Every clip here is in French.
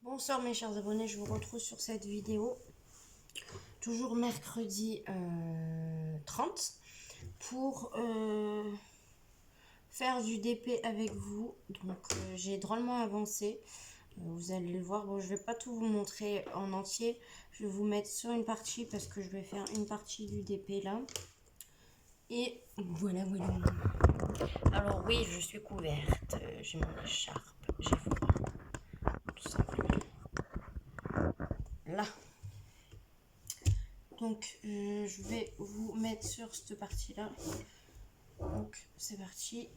Bonsoir mes chers abonnés, je vous retrouve sur cette vidéo, toujours mercredi 30, pour faire du DP avec vous. Donc j'ai drôlement avancé, vous allez le voir. Bon, je vais pas tout vous montrer en entier, je vais vous mettre sur une partie parce que je vais faire une partie du DP là. Et voilà. Alors oui, je suis couverte, j'ai mon écharpe, j'ai froid, tout simplement. Là. Donc je vais vous mettre sur cette partie là. Donc c'est parti.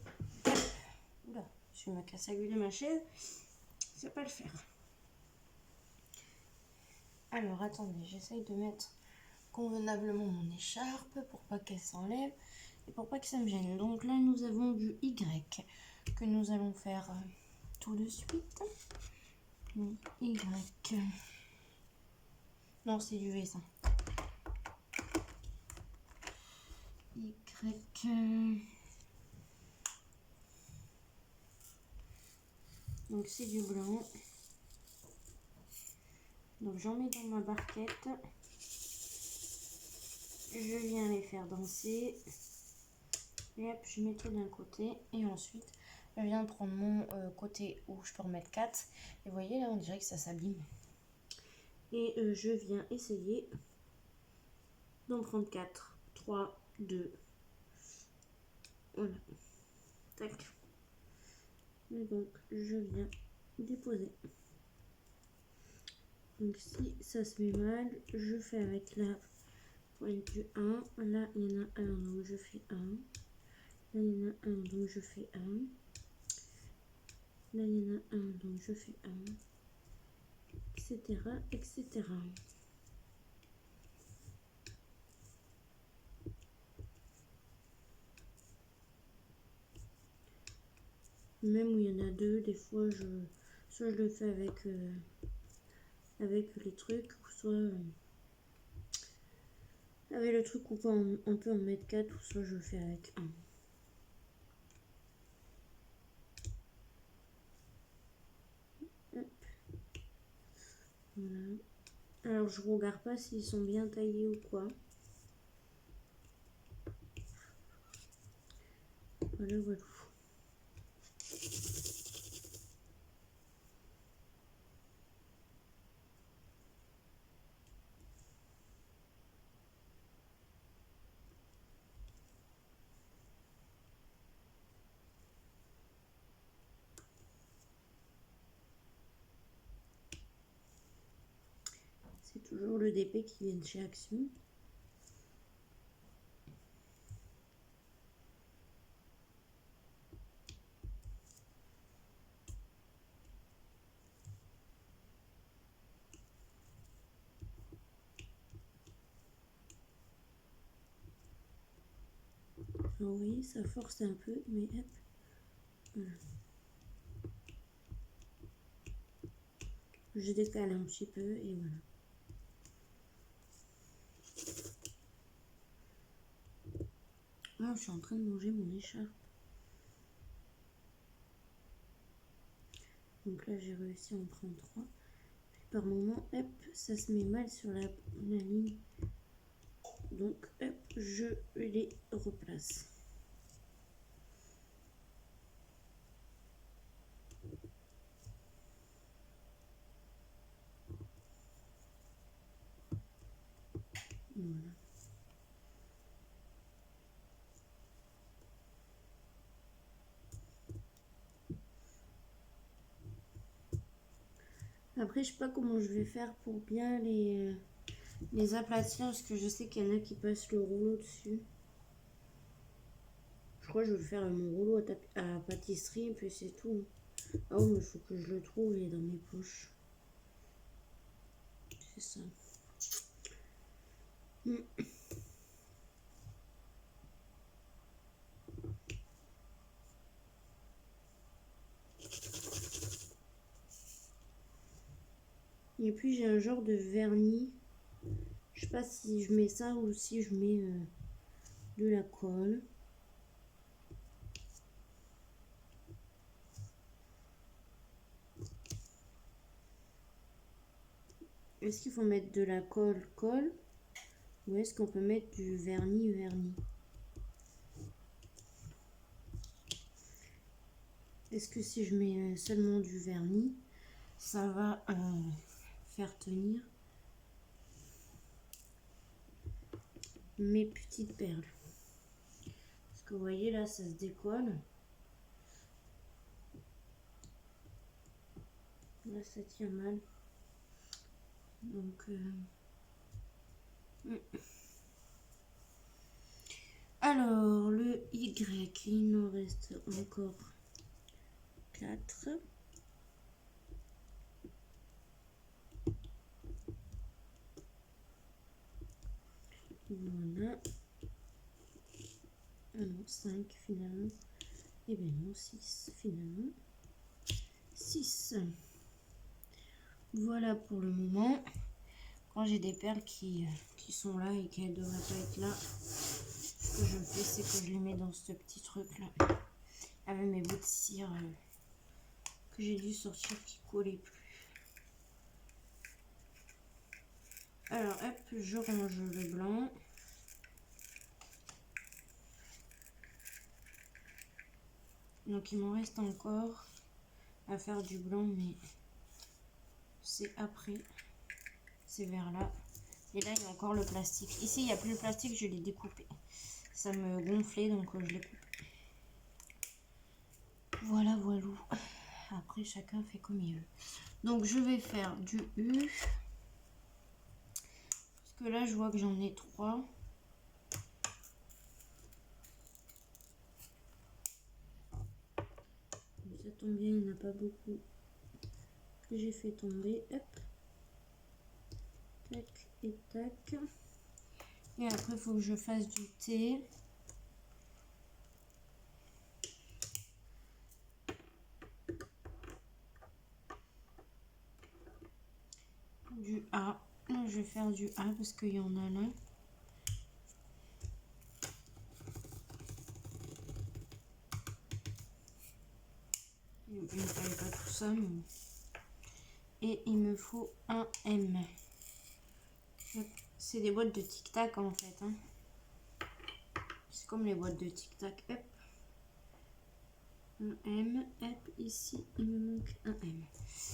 Oula, je vais me casser à gueuler ma chaise. Ça va pas le faire. Alors attendez, j'essaye de mettre convenablement mon écharpe pour pas qu'elle s'enlève et pour pas que ça me gêne. Donc là nous avons du Y que nous allons faire tout de suite. Y. Non, c'est du V ça. Y. Donc c'est du blanc. Donc j'en mets dans ma barquette. Je viens les faire danser. Et hop, je mets tout d'un côté. Et ensuite, je viens prendre mon côté où je peux remettre 4. Et vous voyez là, on dirait que ça s'abîme. Et je viens essayer d'en prendre 4. 3, 2. Voilà. Tac. Et donc, je viens déposer. Donc si ça se met mal, je fais avec la pointe du 1. Là, il y en a un, donc je fais 1. Là, il y en a un, donc je fais 1. Là, il y en a un, donc je fais 1. Etc. etc. Même où il y en a deux, des fois, soit je le fais avec les trucs, ou soit avec le truc où on peut en mettre 4, ou soit je le fais avec 1. Voilà. Alors je regarde pas s'ils sont bien taillés ou quoi. Voilà. C'est toujours le DP qui vient de chez Action. Alors oui, ça force un peu, mais hop. Voilà. Je décale un petit peu et voilà. Ah, je suis en train de manger mon écharpe. Donc là, j'ai réussi à en prendre 3. Puis par moment, hop, ça se met mal sur la ligne. Donc, hop, je les replace. Voilà. Après, je sais pas comment je vais faire pour bien les aplatir, parce que je sais qu'il y en a qui passent le rouleau dessus. Je crois que je vais faire mon rouleau à pâtisserie, et puis c'est tout. Ah oui, mais il faut que je le trouve, il est dans mes poches. C'est ça. Et puis j'ai un genre de vernis. Je sais pas si je mets ça ou si je mets de la colle. est-ce qu'il faut mettre de la colle ou est-ce qu'on peut mettre du vernis? Est-ce que si je mets seulement du vernis, ça va faire tenir mes petites perles? Parce que vous voyez là, ça se décolle. Là, ça tient mal. Donc, alors, le Y, il nous reste encore 4. Voilà. Ah non, 5 finalement. Et bien non, 6 finalement. 6. Voilà pour le moment. Quand j'ai des perles qui sont là et qui ne devraient pas être là, ce que je fais, c'est que je les mets dans ce petit truc là. Avec mes bouts de cire que j'ai dû sortir qui collaient plus. Alors hop, je range le blanc. Donc il m'en reste encore à faire du blanc, mais c'est après. C'est vers là. Et là, il y a encore le plastique. Ici, il n'y a plus le plastique, je l'ai découpé. Ça me gonflait, donc je l'ai coupé. Voilà, voilà. Après, chacun fait comme il veut. Donc, je vais faire du U. Parce que là, je vois que j'en ai 3. Ça tombe bien, il n'y en a pas beaucoup que j'ai fait tomber. Hop. Tac et tac. Et après, il faut que je fasse du T. Du A. Là, je vais faire du A parce qu'il y en a là. Il ne fallait pas tout ça. Mais... Et il me faut un M. C'est des boîtes de tic-tac en fait. Hein. C'est comme les boîtes de tic-tac. Hop. Un M. Hop. Ici, il me manque un M.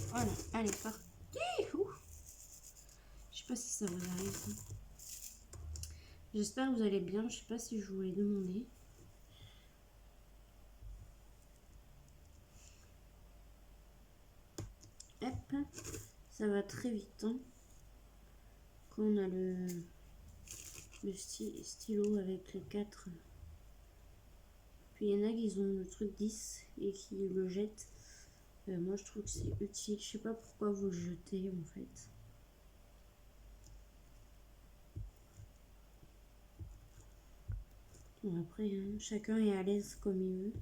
Voilà. Allez, parti. Je sais pas si ça vous arrive. J'espère que vous allez bien. Je sais pas si je vous l'ai demandé. Hop. Ça va très vite. Hein. Quand on a le stylo avec les 4. Puis il y en a qui ont le truc 10 et qui le jettent. Moi je trouve que c'est utile. Je sais pas pourquoi vous le jetez en fait. Bon, après hein, chacun est à l'aise comme il veut.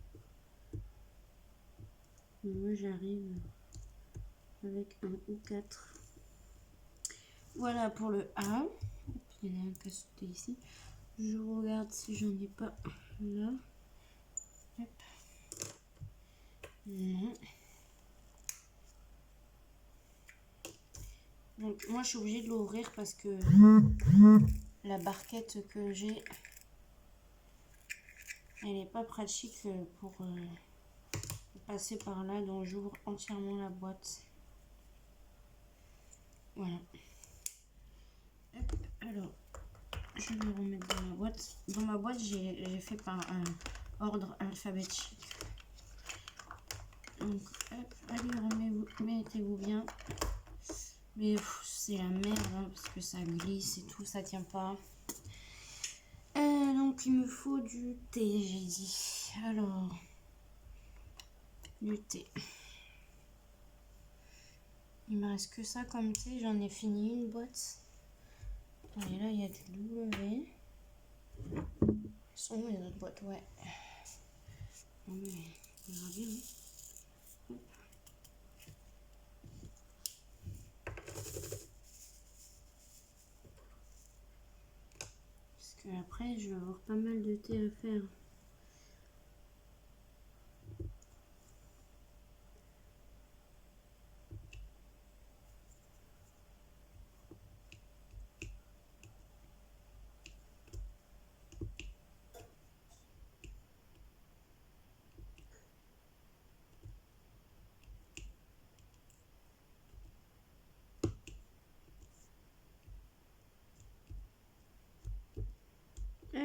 Mais moi j'arrive avec un ou 4. Voilà pour le A. Il y en a un qui a sauté ici. Je regarde si j'en ai pas là. Hop. Non. Donc moi je suis obligée de l'ouvrir parce que la barquette que j'ai, elle n'est pas pratique pour passer par là, donc j'ouvre entièrement la boîte. Voilà. Hop. Alors je vais le remettre dans ma boîte. Dans ma boîte j'ai fait par un ordre alphabétique. Donc hop, allez, mettez-vous bien. Mais c'est la merde hein, parce que ça glisse et tout, ça tient pas. Donc il me faut du thé, j'ai dit. Alors, du thé. Il me reste que ça comme thé, j'en ai fini une boîte. Et là il y a des W. Sont où les autres boîtes? Ouais. Bon, mais on verra bien. Hein. Après, je vais avoir pas mal de thé à faire.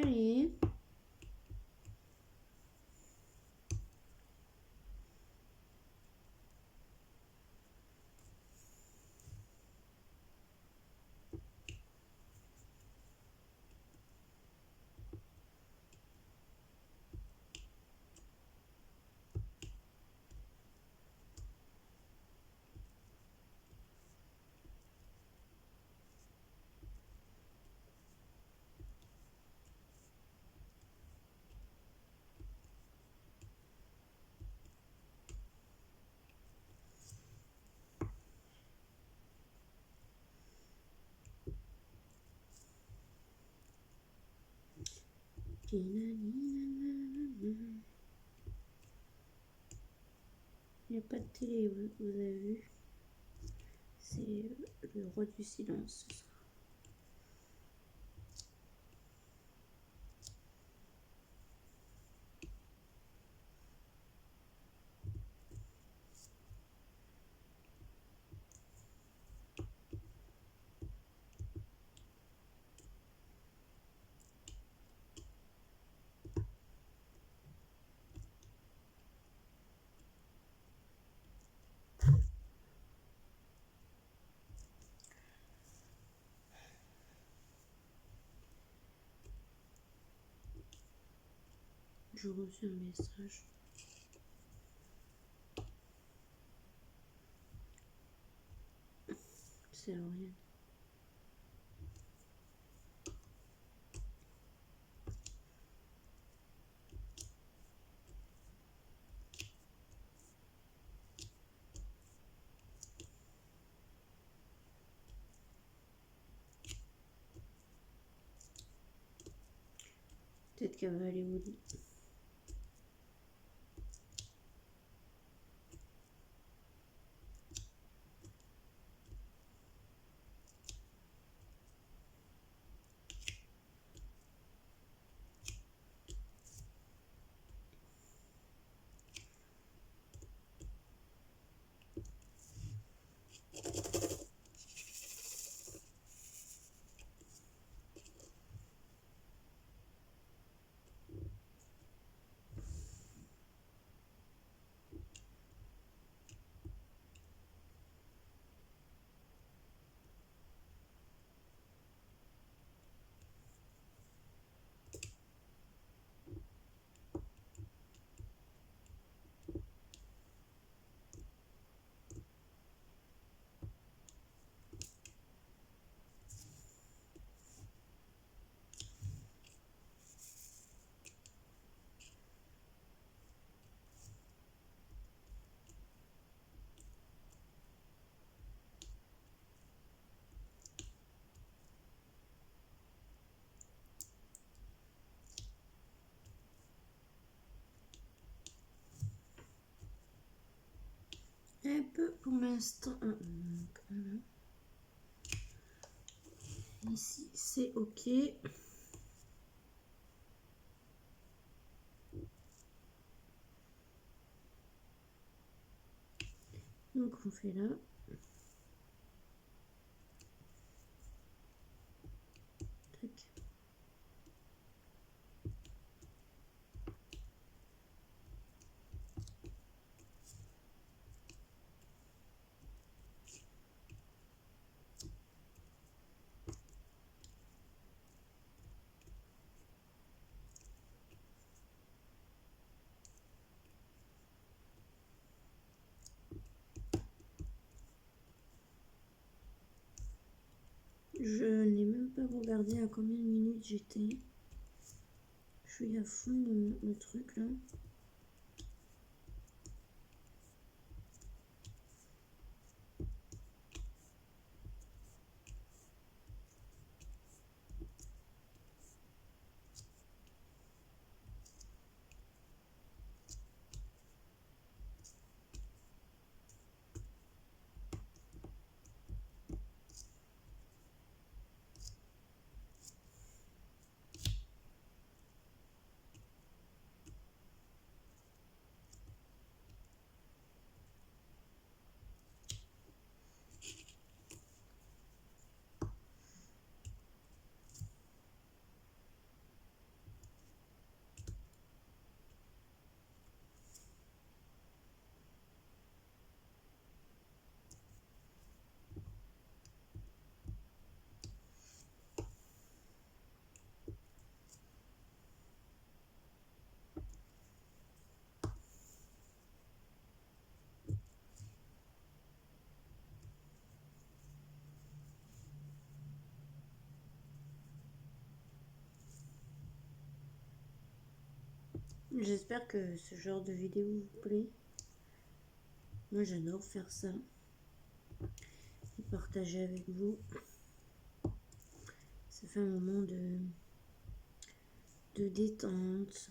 Allez. Il n'y a pas de télé, vous avez vu. C'est le roi du silence ce soir. J'ai reçu un message. C'est Lauriane. Peut-être qu'elle va aller au lit. Un peu pour l'instant. Ici, c'est OK. Donc, on fait là. Tac. Je n'ai même pas regardé à combien de minutes j'étais. Je suis à fond dans le truc là. J'espère que ce genre de vidéo vous plaît. Moi j'adore faire ça. Et partager avec vous. Ça fait un moment de détente.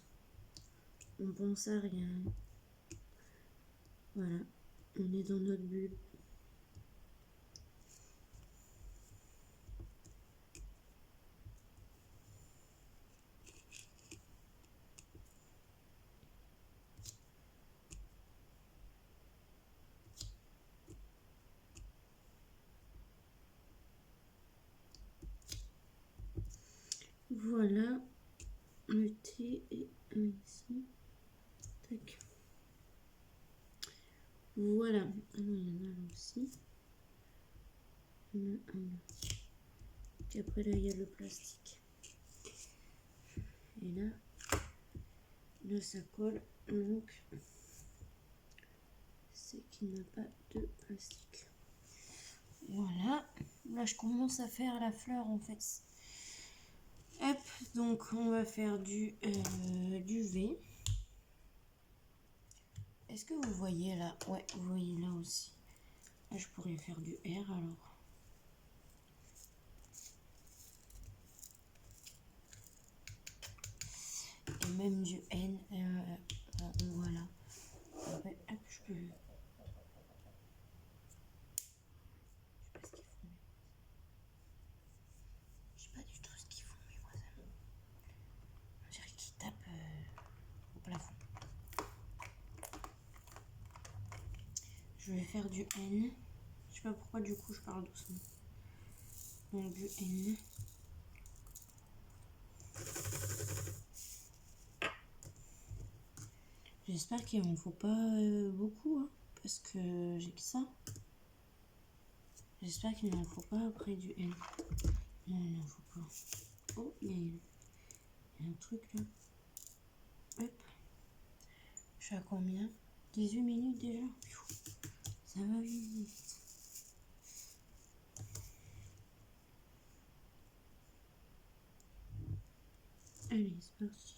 On pense à rien. Voilà. On est dans notre bulle. Voilà. Le thé est ici. Tac. Voilà. Alors, il y en a là aussi. Il y en a un là. Et après, là, il y a le plastique. Et là, ça colle. Donc, c'est qu'il n'a pas de plastique. Voilà. Là, je commence à faire la fleur, en fait. Hop. Donc, on va faire du V. Est-ce que vous voyez là? Ouais, vous voyez là aussi. Là, je pourrais faire du R alors. Et même du N. Voilà. Après, hop, je peux. Je sais pas du tout ce qu'ils font, mes voisins. On dirait qu'ils tapent au plafond. Je vais faire du N. Je sais pas pourquoi du coup je parle doucement. Donc du N. J'espère qu'il m'en faut pas beaucoup, hein, parce que j'ai que ça. J'espère qu'il n'en faut pas après du N. Non, il n'en faut pas. Oh, il y a un truc là. Hop. Je suis à combien? 18 minutes déjà. Ça va vite. Allez, c'est parti.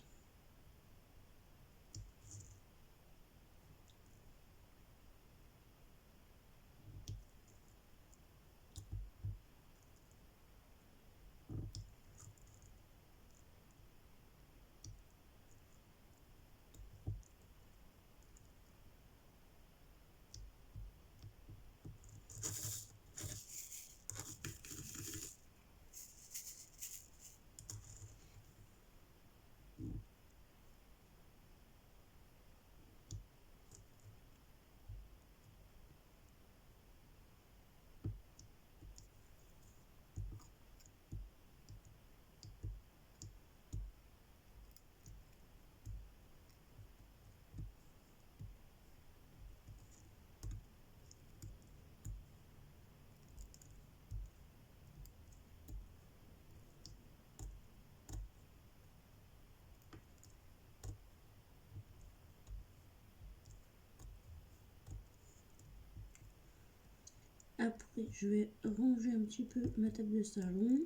Après, je vais ranger un petit peu ma table de salon.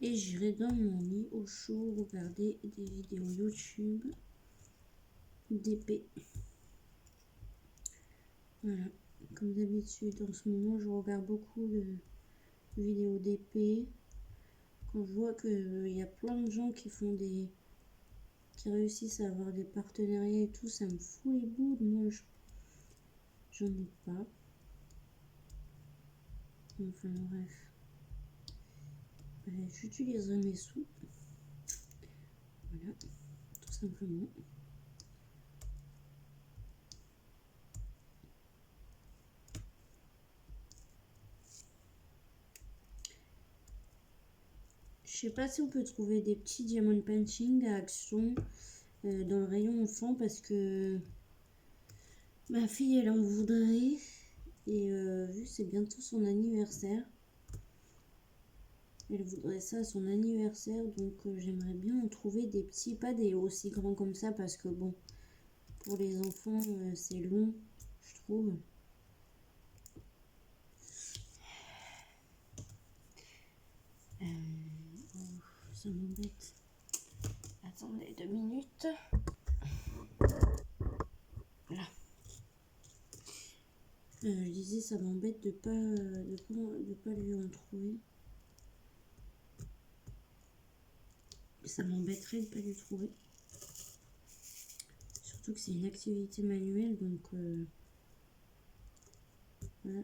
Et j'irai dans mon lit au chaud regarder des vidéos YouTube d'épée. Voilà, comme d'habitude, en ce moment, je regarde beaucoup de vidéos d'épée. Quand je vois qu'il y a plein de gens qui réussissent à avoir des partenariats et tout, ça me fout les boules. Moi, j'en ai pas. Enfin, bref. J'utiliserai mes sous. Voilà, tout simplement. Je sais pas si on peut trouver des petits diamond painting à Action dans le rayon enfant parce que ma fille elle en voudrait et vu que c'est bientôt son anniversaire, elle voudrait ça à son anniversaire, donc j'aimerais bien en trouver des petits, pas des aussi grands comme ça parce que bon, pour les enfants c'est long, je trouve. ça m'embête. Attendez 2 minutes. Là. Je disais, ça m'embête de pas lui en trouver. Ça m'embêterait de pas lui trouver. Surtout que c'est une activité manuelle, donc voilà.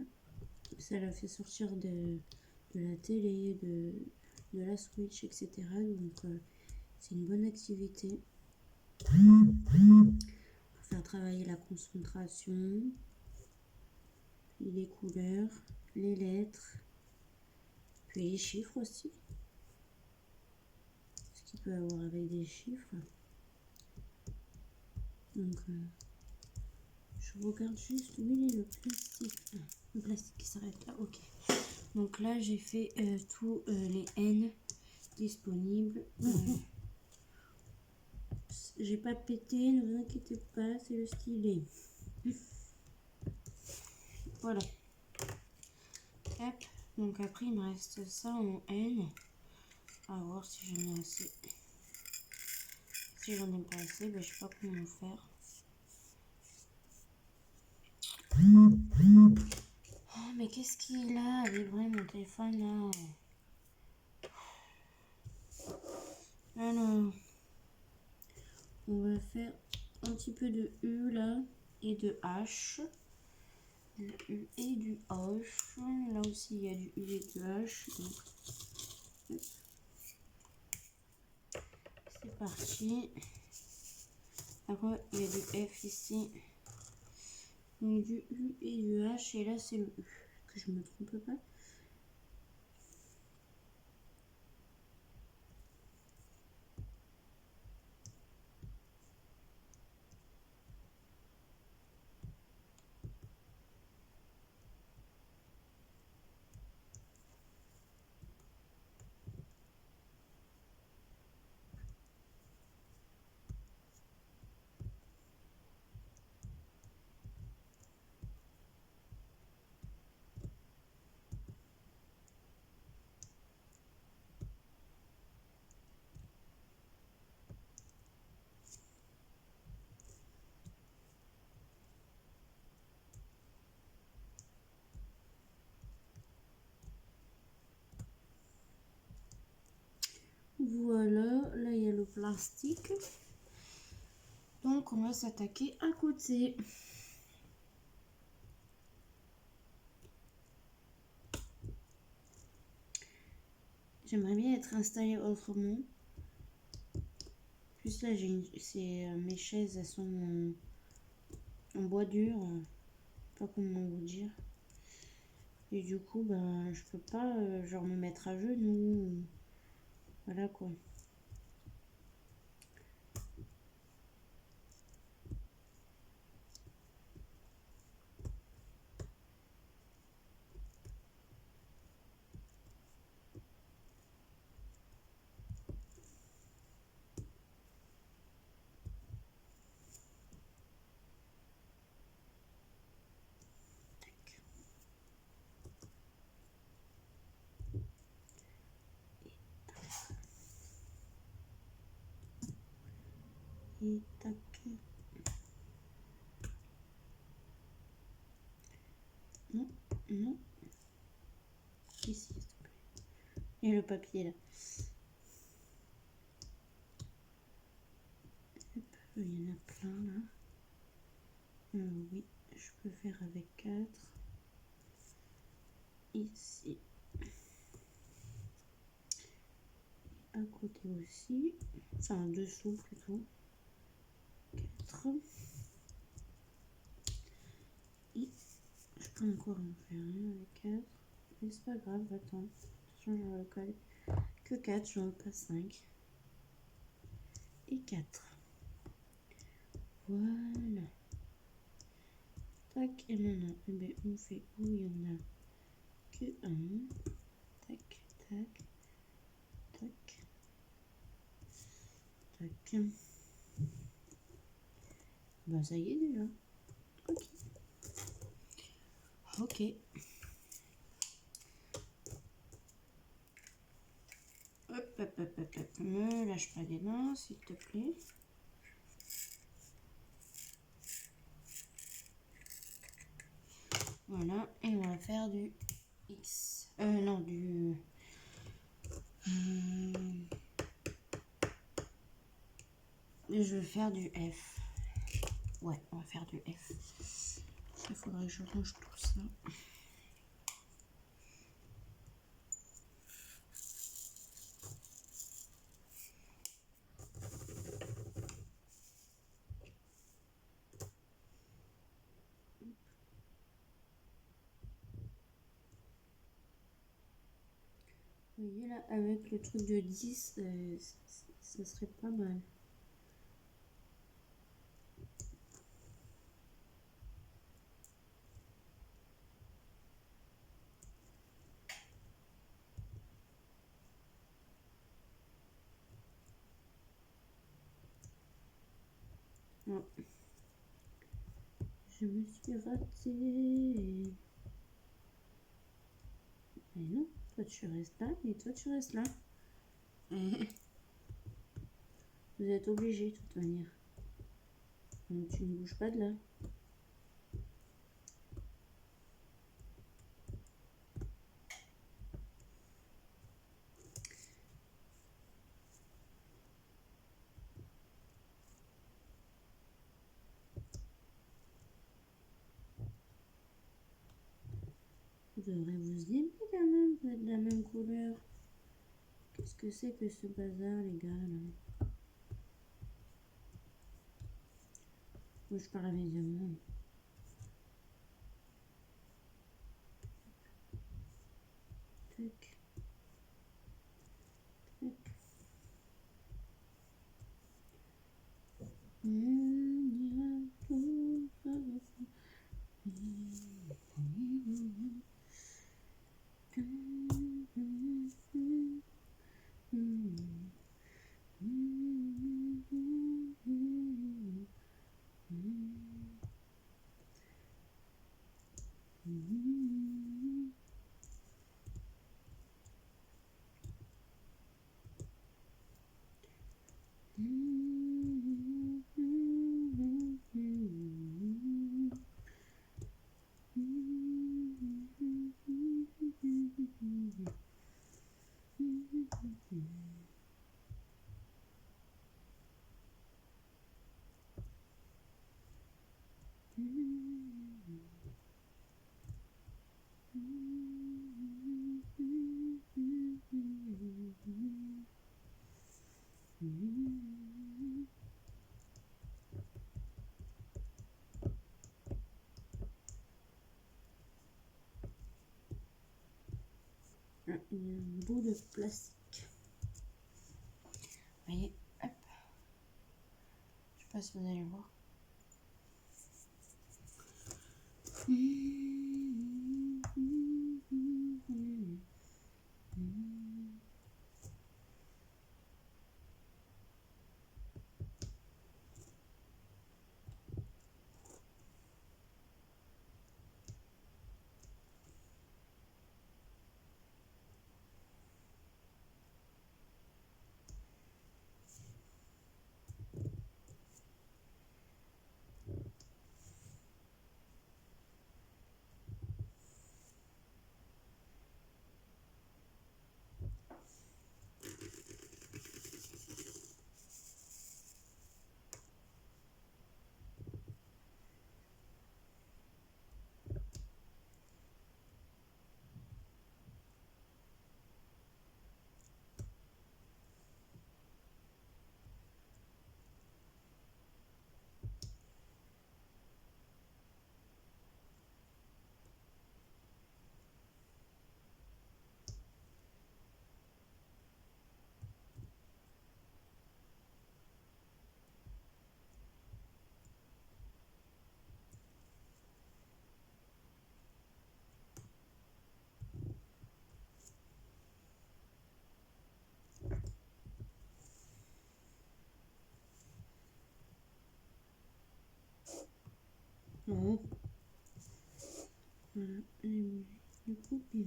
Ça l'a fait sortir de la télé, de la Switch, etc. Donc c'est une bonne activité pour faire travailler la concentration, puis les couleurs, les lettres, puis les chiffres aussi. Ce qu'il peut avoir avec des chiffres. Donc je regarde juste où il est le plastique. Ah, le plastique qui s'arrête là, ok. Donc là j'ai fait tous les N disponibles. J'ai pas pété, ne vous inquiétez pas, c'est le stylet. Voilà. Hop. Donc après il me reste ça en N. À voir si j'en ai assez. Si j'en ai pas assez, ben, je sais pas comment faire. Oh mais qu'est-ce qu'il a à vibrer mon téléphone là? Alors, on va faire un petit peu de U là et de H. Du U et du H. Là aussi il y a du U et du H. Donc, c'est parti. Après il y a du F ici. Donc du U et du H. Et là c'est le U. Que je me trompe pas. Voilà, là il y a le plastique. Donc on va s'attaquer à côté. J'aimerais bien être installée autrement. Plus là, mes chaises, elles sont en bois dur. Pas comment vous dire. Et du coup, ben, je peux pas genre me mettre à genoux. Voilà quoi. Et tac. Non, non. Ici, s'il te plaît. Et le papier là. Hop, il y en a plein là. Oui, je peux faire avec 4. Ici. À côté aussi. Enfin, en dessous plutôt. 4. Et je peux encore en faire un avec 4. Mais c'est pas grave, attends. Attention, je vais le coller. Que 4, j'en veux pas 5. Et 4. Voilà. Tac, et maintenant, eh bien, on fait où il y en a que 1. Tac, tac, tac, tac. Ben, ça y est déjà. Ok. Ok. Hop, hop, hop, hop, hop. Me lâche pas des mains, s'il te plaît. Voilà, et on va faire du X. Non, du... je vais faire du F. Ouais, on va faire du F. Il faudrait que je range tout ça. Vous voyez là, avec le truc de 10, ça serait pas mal. Oh. Je me suis ratée. Mais non, toi tu restes là et toi tu restes là. Vous êtes obligés de toute manière. Donc tu ne bouges pas de là. Vous devrez vous aimer quand même, vous êtes de la même couleur. Qu'est-ce que c'est que ce bazar, les gars, là? Moi, je parle à mes amants. Tac. Tac. Il y a un bout de plastique. Vous voyez, hop. Je sais pas si vous allez voir. Non. Voilà, allez, du coup, bim.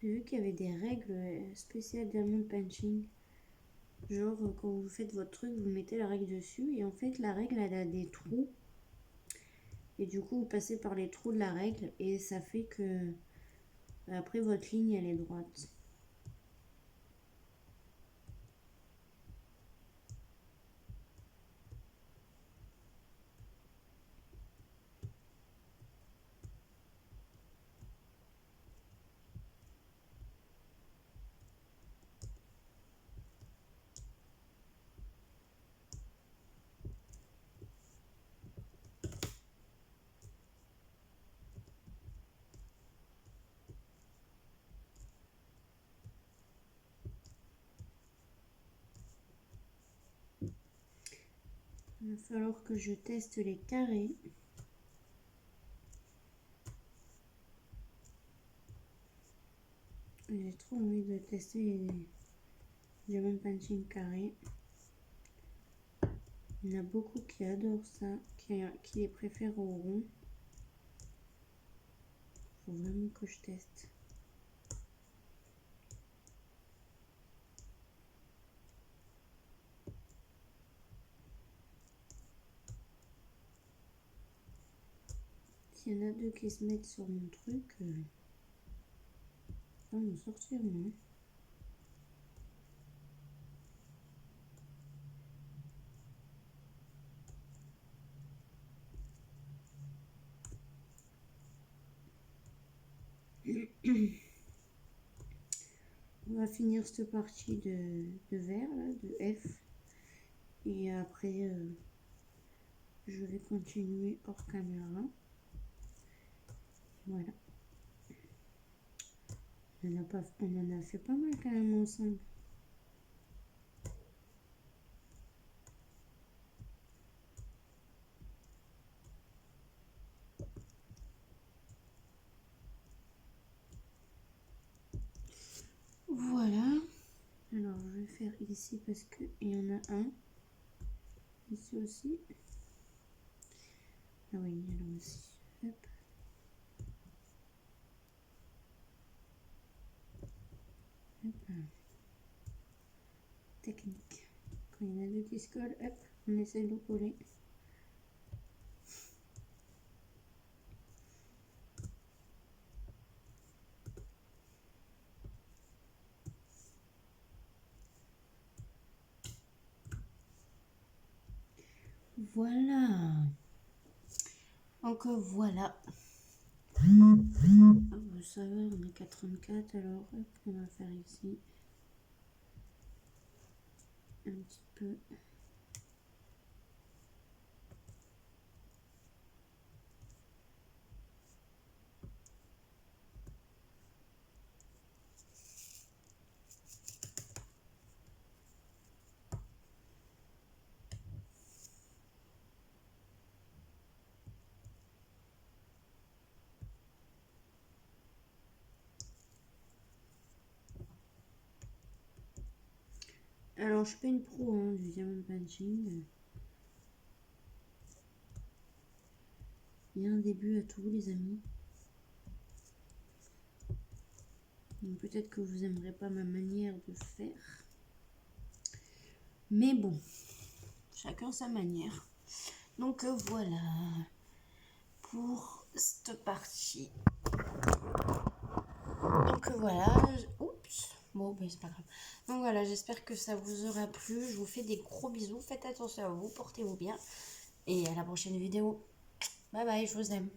J'ai vu qu'il y avait des règles spéciales diamond punching. Genre, quand vous faites votre truc, vous mettez la règle dessus. Et en fait, la règle, elle a des trous. Et du coup, vous passez par les trous de la règle. Et ça fait que après, votre ligne, elle est droite. Il va falloir que je teste les carrés. J'ai trop envie de tester les diamond punching carrés. Il y en a beaucoup qui adorent ça, qui les préfèrent au rond. Faut vraiment que je teste. S'il y en a deux qui se mettent sur mon truc, on va m'en sortir moi. On va finir cette partie de vert, là, de F. Et après, je vais continuer hors caméra. Voilà. On en a fait pas mal quand même ensemble. Voilà. Alors, je vais faire ici parce qu'il y en a un. Ici aussi. Ah oui, il y en a aussi. Hop. Hop. Technique. Quand il y en a deux qui se collent, hop, on essaie de coller. Voilà. Donc voilà. Oh, ça va, on est 4,34 alors hop, on va faire ici un petit peu. Alors je suis pas une pro hein, du diamond punching. Il y a un début à tout les amis. Peut-être que vous aimerez pas ma manière de faire. Mais bon, chacun sa manière. Donc voilà pour cette partie. Donc voilà, oups, bon ben c'est pas grave. Donc voilà, j'espère que ça vous aura plu. Je vous fais des gros bisous, faites attention à vous, portez-vous bien. Et à la prochaine vidéo. Bye bye, je vous aime.